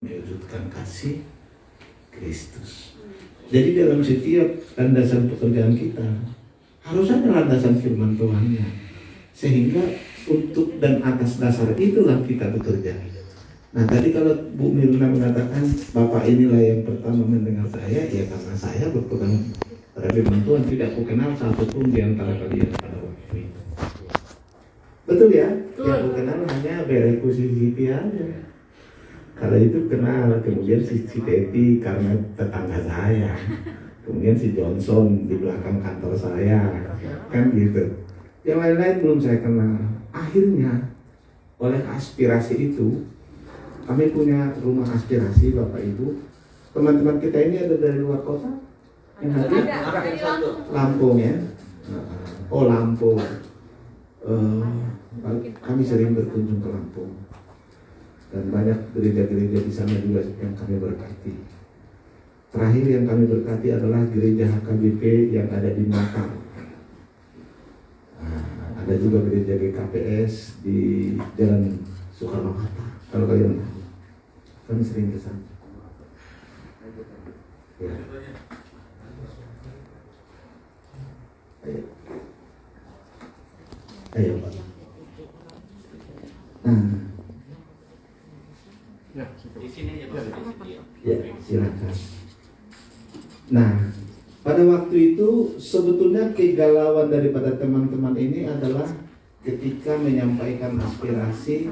mewujudkan kasih Kristus. Jadi dalam setiap landasan pekerjaan kita harus ada landasan firman Tuhannya, sehingga untuk dan atas dasar itulah kita bekerja. Nah tadi kalau Bu Mirna mengatakan Bapak inilah yang pertama mendengar saya, ya karena saya berpegang pada firman Tuhan, tidak aku kenal satupun di antara kalian pada waktu itu. Betul ya? Yang aku kenal hanya Bereku Sisipi aja. Kalau itu kenal, kemudian si Teti karena tetangga saya, kemudian si Johnson di belakang kantor saya, kan gitu. Yang lain-lain belum saya kenal. Akhirnya oleh aspirasi itu, kami punya rumah aspirasi Bapak Ibu. Teman-teman kita ini ada dari luar kota? Yang ada? Lampung ya? Oh Lampung. Kami sering berkunjung ke Lampung. Dan banyak gereja-gereja di sana juga yang kami berkati. Terakhir yang kami berkati adalah gereja HKBP yang ada di Natal. Ada juga gereja GKPS di Jalan Soekarno-Hatta. Kalau kalian tahu, kami sering ke sana. Ya. Ayo. Ayo Pak. Di sini ya Pak. Ya, silakan. Nah, pada waktu itu sebetulnya kegalauan daripada teman-teman ini adalah ketika menyampaikan aspirasi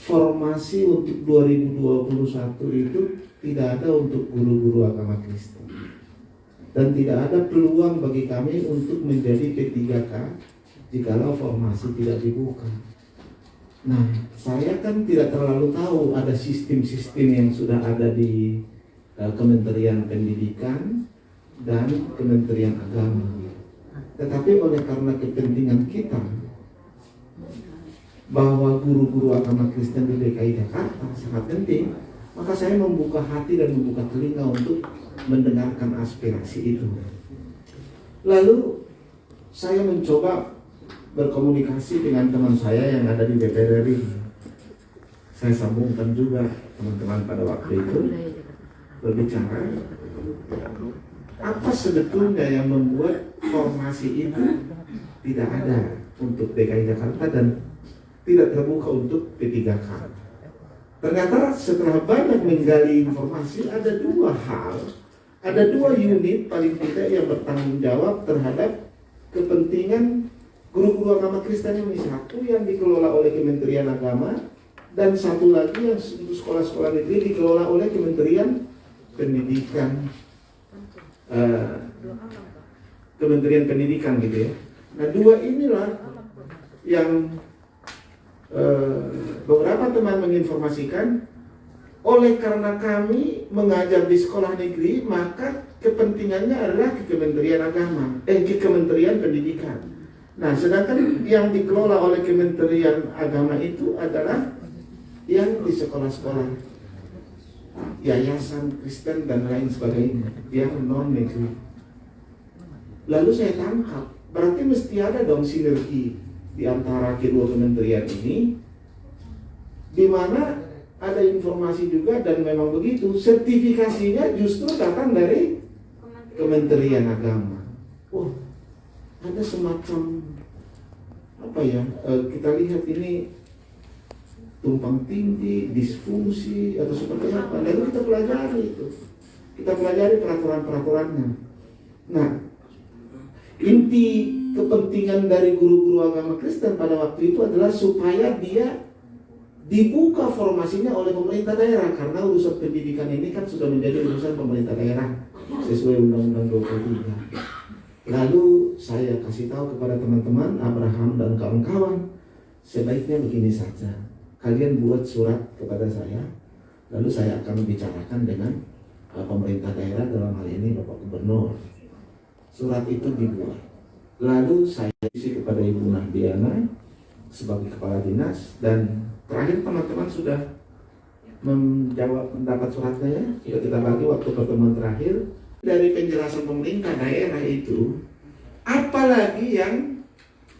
formasi untuk 2021 itu tidak ada untuk guru-guru agama Kristen. Dan tidak ada peluang bagi kami untuk menjadi P3K jikalau formasi tidak dibuka. Nah, saya kan tidak terlalu tahu ada sistem-sistem yang sudah ada di Kementerian Pendidikan dan Kementerian Agama. Tetapi oleh karena kepentingan kita bahwa guru-guru agama Kristen di DKI Jakarta sangat penting, maka saya membuka hati dan membuka telinga untuk mendengarkan aspirasi itu. Lalu saya mencoba berkomunikasi dengan teman saya yang ada di DPR RI. Saya sambungkan juga teman-teman pada waktu itu berbicara apa sebetulnya yang membuat formasi itu tidak ada untuk DKI Jakarta dan tidak terbuka untuk P3K. Ternyata setelah banyak menggali informasi, ada dua hal, ada dua unit paling tidak yang bertanggung jawab terhadap kepentingan guru-guru agama Kristen ini. Satu yang dikelola oleh Kementerian Agama dan satu lagi yang sekolah-sekolah negeri dikelola oleh Kementerian Pendidikan, Kementerian Pendidikan gitu ya. Nah dua inilah yang beberapa teman menginformasikan, oleh karena kami mengajar di sekolah negeri, maka kepentingannya adalah ke Kementerian Agama, ke Kementerian Pendidikan. Nah, sedangkan yang dikelola oleh Kementerian Agama itu adalah yang di sekolah-sekolah, yayasan Kristen dan lain sebagainya, yang non negeri. Lalu saya tangkap, berarti mesti ada dong sinergi di antara kedua kementerian ini, di mana ada informasi juga dan memang begitu, sertifikasinya justru datang dari Kementerian Agama. Oh, ada semacam apa ya? Kita lihat ini tumpang tindih, disfungsi atau seperti apa? Lalu kita pelajari itu, kita pelajari peraturan-peraturannya. Nah, inti kepentingan dari guru-guru agama Kristen pada waktu itu adalah supaya dia dibuka formasinya oleh pemerintah daerah, karena urusan pendidikan ini kan sudah menjadi urusan pemerintah daerah sesuai Undang-Undang 23. Lalu saya kasih tahu kepada teman-teman Abraham dan kawan-kawan, sebaiknya begini saja, kalian buat surat kepada saya, lalu saya akan bicarakan dengan pemerintah daerah, dalam hal ini Bapak Gubernur. Surat itu dibuat, lalu saya isi kepada Ibu Nahdiana sebagai kepala dinas, dan terakhir teman-teman sudah mendapat suratnya ya, sudah kita bagi waktu pertemuan terakhir. Dari penjelasan pemerintah daerah itu, apalagi yang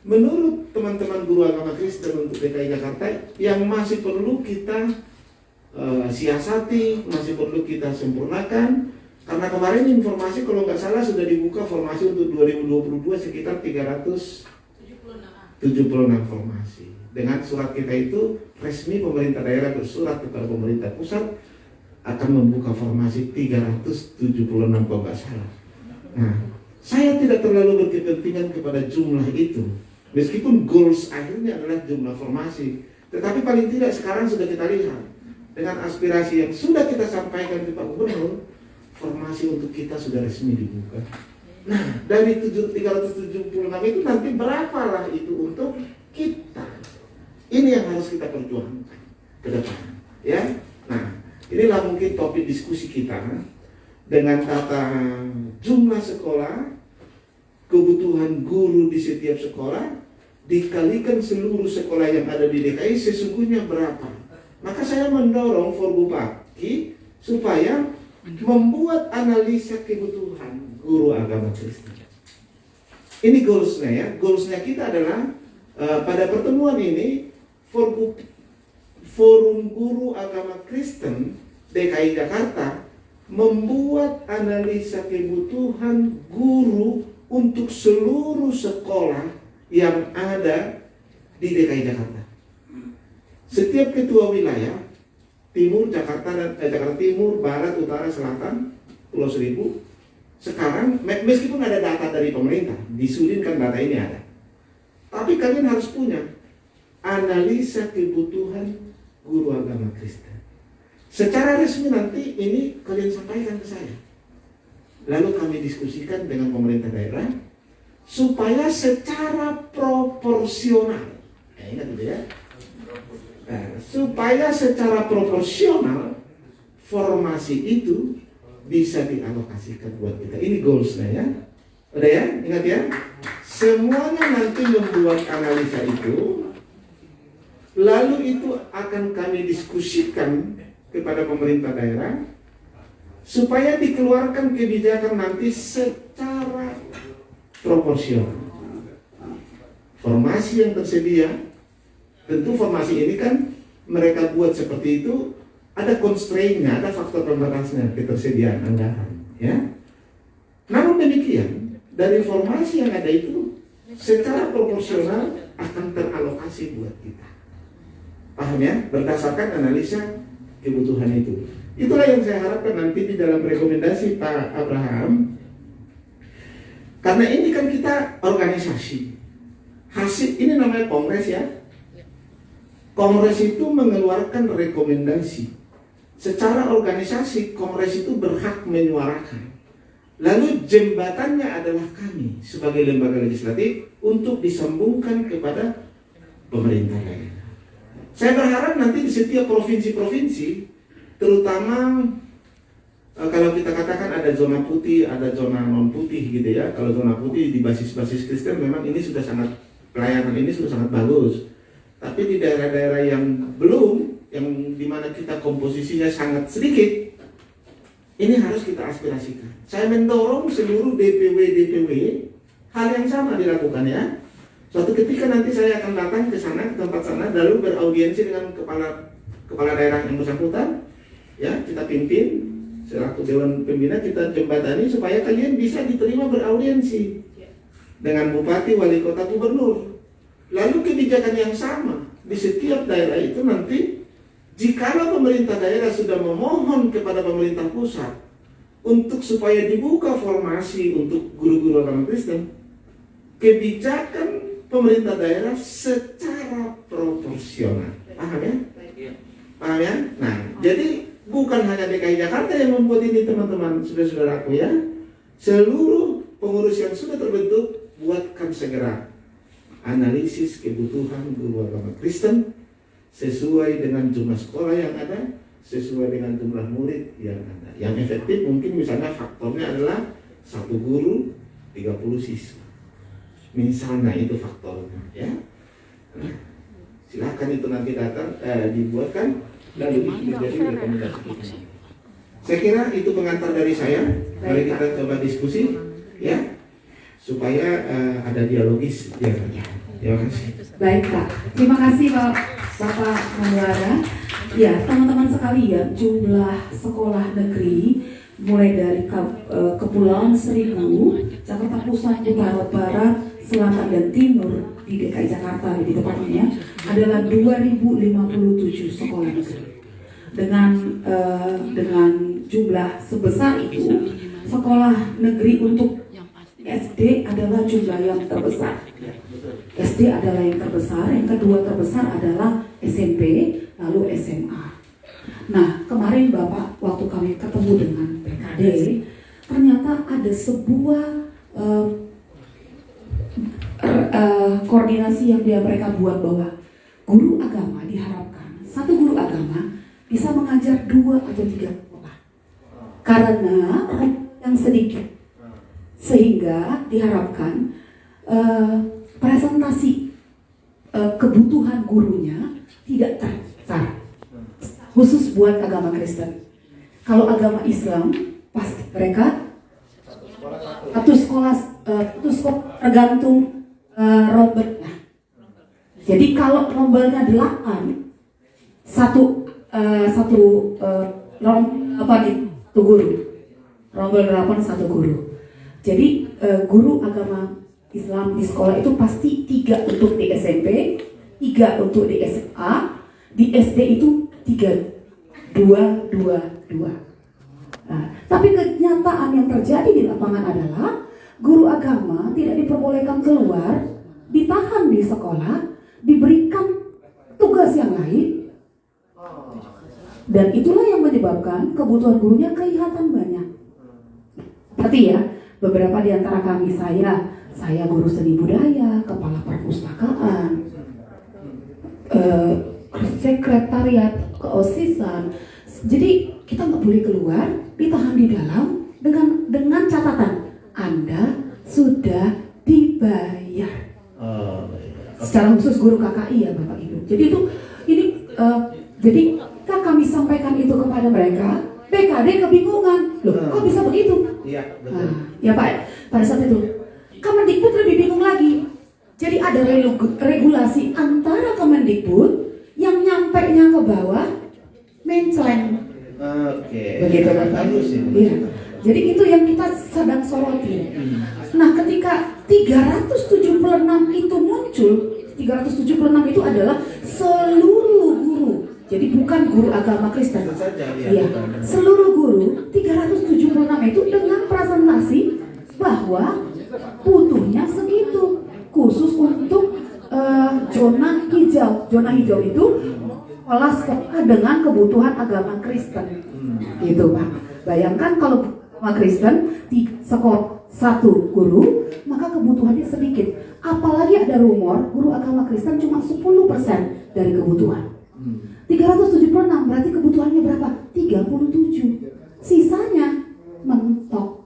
menurut teman-teman guru agama Kristen untuk DKI Jakarta yang masih perlu kita siasati, masih perlu kita sempurnakan. Karena kemarin informasi kalau nggak salah sudah dibuka formasi untuk 2022 sekitar 376 formasi. Dengan surat kita itu resmi pemerintah daerah bersurat kepada pemerintah pusat akan membuka formasi 376 kalau nggak salah. Nah, saya tidak terlalu berkepentingan kepada jumlah itu. Meskipun goals akhirnya adalah jumlah formasi, tetapi paling tidak sekarang sudah kita lihat dengan aspirasi yang sudah kita sampaikan ke Pak Gubernur, formasi untuk kita sudah resmi dibuka. Nah, dari 376 itu nanti berapalah itu untuk kita? Ini yang harus kita perjuangkan ke depan, ya. Nah, inilah mungkin topik diskusi kita dengan kata jumlah sekolah, kebutuhan guru di setiap sekolah dikalikan seluruh sekolah yang ada di DKI sesungguhnya berapa. Maka saya mendorong Forbupati supaya membuat analisa kebutuhan guru agama Kristen. Ini goalsnya ya. Goalsnya kita adalah pada pertemuan ini Forum Guru Agama Kristen DKI Jakarta membuat analisa kebutuhan guru untuk seluruh sekolah yang ada di DKI Jakarta. Setiap ketua wilayah Timur Jakarta dan Jakarta Timur, Barat, Utara, Selatan, Pulau Seribu. Sekarang meskipun ada data dari pemerintah, disulinkan data ini ada. Tapi kalian harus punya analisa kebutuhan guru agama Kristen. Secara resmi nanti ini kalian sampaikan ke saya. Lalu kami diskusikan dengan pemerintah daerah supaya secara proporsional, ingat itu ya. Nah, supaya secara proporsional formasi itu bisa dialokasikan buat kita. Ini goalsnya ya. Udah ya, ingat ya. Semuanya nanti membuat analisa itu, lalu itu akan kami diskusikan kepada pemerintah daerah supaya dikeluarkan kebijakan nanti secara proporsional. Formasi yang tersedia, tentu formasi ini kan mereka buat seperti itu, ada constraint-nya, ada faktor pembatasnya, ketersediaan anggaran, ya. Namun demikian, dari formasi yang ada itu secara proporsional akan teralokasi buat kita. Paham ya? Berdasarkan analisa kebutuhan itu. Itulah yang saya harapkan nanti di dalam rekomendasi Pak Abraham. Karena ini kan kita organisasi. Hasil ini namanya kongres ya. Kongres itu mengeluarkan rekomendasi. Secara organisasi, kongres itu berhak menyuarakan. Lalu jembatannya adalah kami sebagai lembaga legislatif untuk disambungkan kepada pemerintah daerah. Saya berharap nanti di setiap provinsi-provinsi, terutama kalau kita katakan ada zona putih, ada zona non putih gitu ya. Kalau zona putih di basis-basis Kristen memang ini sudah sangat, pelayanan ini sudah sangat bagus. Tapi di daerah-daerah yang belum, yang dimana kita komposisinya sangat sedikit, ini harus kita aspirasikan. Saya mendorong seluruh DPW hal yang sama dilakukan ya. Suatu ketika nanti saya akan datang ke sana, ke tempat sana, lalu beraudiensi dengan kepala daerah yang bersangkutan, ya kita pimpin. Selaku Dewan Pembina kita jembatani supaya kalian bisa diterima beraudiensi dengan Bupati, Wali Kota, Gubernur. Lalu kebijakan yang sama di setiap daerah itu nanti, jikalau pemerintah daerah sudah memohon kepada pemerintah pusat untuk supaya dibuka formasi untuk guru-guru agama Kristen, kebijakan pemerintah daerah secara proporsional. Paham ya? Paham ya? Nah, jadi bukan hanya DKI Jakarta yang membuat ini teman-teman, saudara-saudaraku ya. Seluruh pengurus yang sudah terbentuk, buatkan segera analisis kebutuhan guru agama Kristen sesuai dengan jumlah sekolah yang ada, sesuai dengan jumlah murid yang ada. Yang efektif mungkin misalnya faktornya adalah 1 guru 30 siswa. Misalnya itu faktornya ya. Nah, silakan itu nanti datang dibuatkan lalu menjadi rekomendasi. Saya kira itu pengantar dari saya. Mari kita coba diskusi ya supaya ada dialogis di antara. Terima kasih. Baik Pak, terima kasih Bapak Maulana. Ya, teman-teman sekalian, jumlah sekolah negeri mulai dari Kepulauan Seribu, Jakarta Pusat, Utara, Barat, Selatan, dan Timur di DKI Jakarta lebih tepatnya adalah 2057 sekolah negeri. Dengan jumlah sebesar itu, sekolah negeri untuk SD adalah jumlah yang terbesar. SD adalah yang terbesar, yang kedua terbesar adalah SMP, lalu SMA. Nah, kemarin Bapak waktu kami ketemu dengan PKD, ternyata ada sebuah koordinasi yang mereka buat bahwa guru agama diharapkan, satu guru agama bisa mengajar 2 atau 3 sekolah. Karena yang sedikit, sehingga diharapkan presentasi kebutuhan gurunya tidak terbesar, khusus buat agama Kristen. Kalau agama Islam, pasti mereka satu sekolah tergantung rombelnya. Jadi kalau rombelnya 8, satu guru, rombel 8 satu guru. Jadi guru agama Islam di sekolah itu pasti 3 untuk di SMP, 3 untuk di SMA, di SD itu 3, 2. Nah, tapi kenyataan yang terjadi di lapangan adalah guru agama tidak diperbolehkan keluar, ditahan di sekolah, diberikan tugas yang lain, dan itulah yang menyebabkan kebutuhan gurunya kelihatan banyak. Seperti ya, beberapa di antara kami, saya guru seni budaya, kepala perpustakaan, sekretariat, keosisan. Jadi kita nggak boleh keluar, ditahan di dalam dengan catatan Anda sudah dibayar. Secara khusus guru KKI ya Bapak Ibu. Jadi jadi kami sampaikan itu kepada mereka, PKD kebingungan, loh kok bisa begitu? Iya betul. Ya Pak, pada saat itu Kemendikbud lebih bingung lagi. Jadi ada regulasi antara Kemendikbud yang nyampainya ke bawah mencleng. Oke. Begitu Bapak. Iya. Jadi itu yang kita sedang soroti. Nah, ketika 376 itu muncul, 376 itu adalah seluruh guru. Jadi bukan guru agama Kristen. Iya. Seluruh guru 376 itu dengan presentasi bahwa butuhnya segitu, khusus untuk zona hijau. Zona hijau itu sekolah dengan kebutuhan agama Kristen, gitu Pak. Bayangkan kalau agama Kristen di sekolah 1 guru, maka kebutuhannya sedikit. Apalagi ada rumor guru agama Kristen cuma 10% dari kebutuhan. 376 berarti kebutuhannya berapa? 37. Sisanya mentok.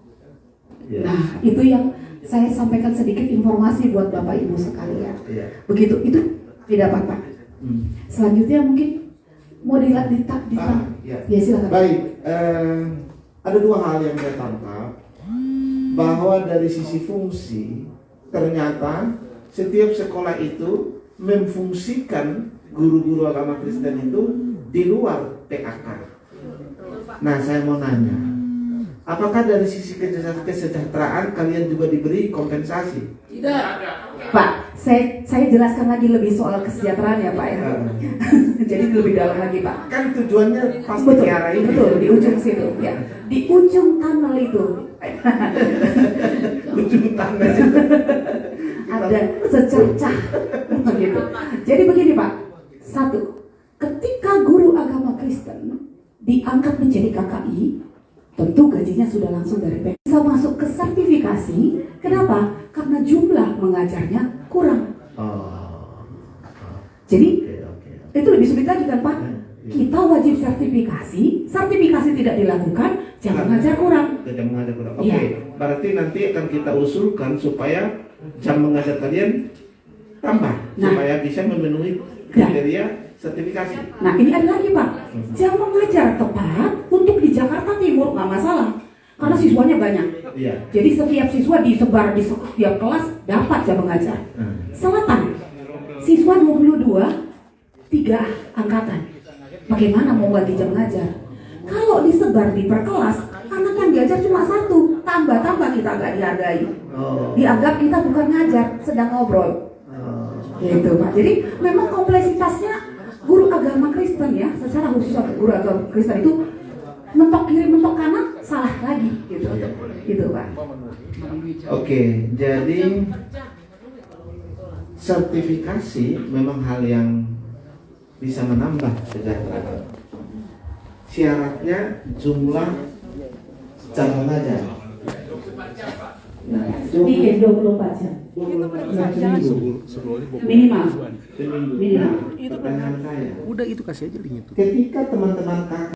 Nah, itu yang saya sampaikan sedikit informasi buat Bapak Ibu sekalian. Begitu, itu didapat Pak. Selanjutnya mungkin mau dilanjutkan. Ya silakan. Baik, ada 2 hal yang saya tangkap, bahwa dari sisi fungsi ternyata setiap sekolah itu memfungsikan guru-guru agama Kristen itu di luar PAK. Nah, saya mau nanya, apakah dari sisi kesejahteraan kalian juga diberi kompensasi? Tidak. Pak, saya jelaskan lagi lebih soal kesejahteraan ya Pak ya. Jadi lebih dalam lagi Pak. Kan tujuannya pasti Betul, ke arah ini. betul, di ujung situ ya. Di ujung tunnel itu. Ujung tunnel itu. Ada secercah begitu. Jadi begini Pak. 1, ketika guru agama Kristen diangkat menjadi KKI, tentu gajinya sudah langsung dari PK. Bisa masuk ke sertifikasi. Kenapa? Karena jumlah mengajarnya kurang. Jadi itu lebih sulit lagi kan Pak? Kita wajib sertifikasi tidak dilakukan, jam mengajar kurang. Oke, berarti nanti akan kita usulkan supaya jam mengajar kalian tambah, supaya bisa memenuhi kriteria sertifikasi. Nah ini ada lagi Pak, jam mengajar tepat untuk di Jakarta Timur nggak masalah, karena siswanya banyak. Jadi setiap siswa disebar di setiap kelas dapat jam mengajar. Selatan siswa 22, 3 angkatan. Bagaimana mau bagi jam ngajar? Kalau disebar di per kelas, anak yang diajar cuma 1, tambah-tambah kita agak dihargai. Dianggap kita bukan ngajar, sedang ngobrol. Gitu Pak. Jadi memang kompleksitasnya guru agama Kristen ya, secara khusus guru agama Kristen itu mentok kiri mentok kanan salah lagi gitu. Gitu Pak. Oke, jadi sertifikasi memang hal yang bisa menambah kesejahteraan. Syaratnya jumlah jam mengajar. Nah, Dikit 24 jam. 24 jam seminggu. Minimal. Seminggu. Minimal. Pertanyaan saya, Udah itu kasih aja link itu. ketika teman-teman kakak